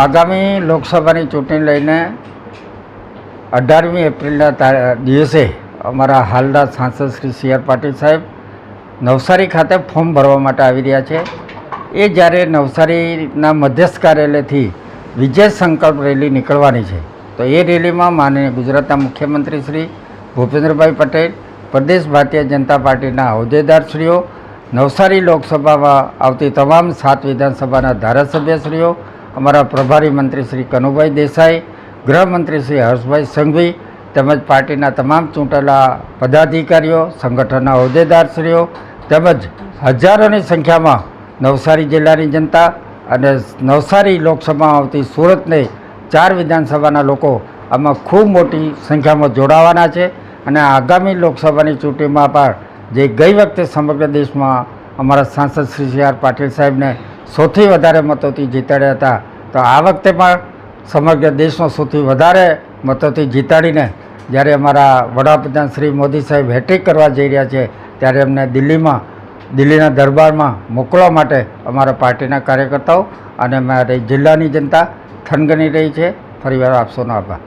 આગામી લોકસભાની ચૂંટણી લઈને 18મી એપ્રિલના દિવસે અમારા હાલના સાંસદ શ્રી સી.આર. પાટીલ સાહેબ નવસારી ખાતે ફોર્મ ભરવા માટે આવી રહ્યા છે. એ જ્યારે નવસારીના મધ્યસ્થ કાર્યાલયથી વિજય સંકલ્પ રેલી નીકળવાની છે, તો એ રેલીમાં માનનીય ગુજરાતના મુખ્યમંત્રી શ્રી ભૂપેન્દ્રભાઈ પટેલ, પ્રદેશ ભારતીય જનતા પાર્ટીના હોદ્દેદારશ્રીઓ, નવસારી લોકસભામાં આવતી તમામ 7 વિધાનસભાના ધારાસભ્યશ્રીઓ, અમારા પ્રભારી મંત્રી શ્રી કનુભાઈ દેસાઈ, ગૃહમંત્રી શ્રી હર્ષભાઈ સંઘવી તેમજ પાર્ટીના તમામ ચૂંટાયેલા પદાધિકારીઓ, સંગઠનના હોદ્દેદારશ્રીઓ તેમજ હજારોની સંખ્યામાં નવસારી જિલ્લાની જનતા અને નવસારી લોકસભામાં આવતી સુરતને 4 વિધાનસભાના લોકો આમાં ખૂબ મોટી સંખ્યામાં જોડાવાના છે. અને આગામી લોકસભાની ચૂંટણીમાં પણ જે ગઈ વખતે સમગ્ર દેશમાં અમારા સાંસદ શ્રી સી.આર. પાટીલ સાહેબને સૌથી વધારે મતોથી જીતાડ્યા હતા, તો આ વખતે પણ સમગ્ર દેશમાં સૌથી વધારે મતોથી જીતાડીને જ્યારે અમારા વડાપ્રધાન શ્રી મોદી સાહેબ હેટ્રિક કરવા જઈ રહ્યા છે, ત્યારે એમને દિલ્હીના દરબારમાં મોકલવા માટે અમારા પાર્ટીના કાર્યકર્તાઓ અને અમારી જિલ્લાની જનતા થનગની રહી છે. ફરીવાર આપ સૌનો આભાર.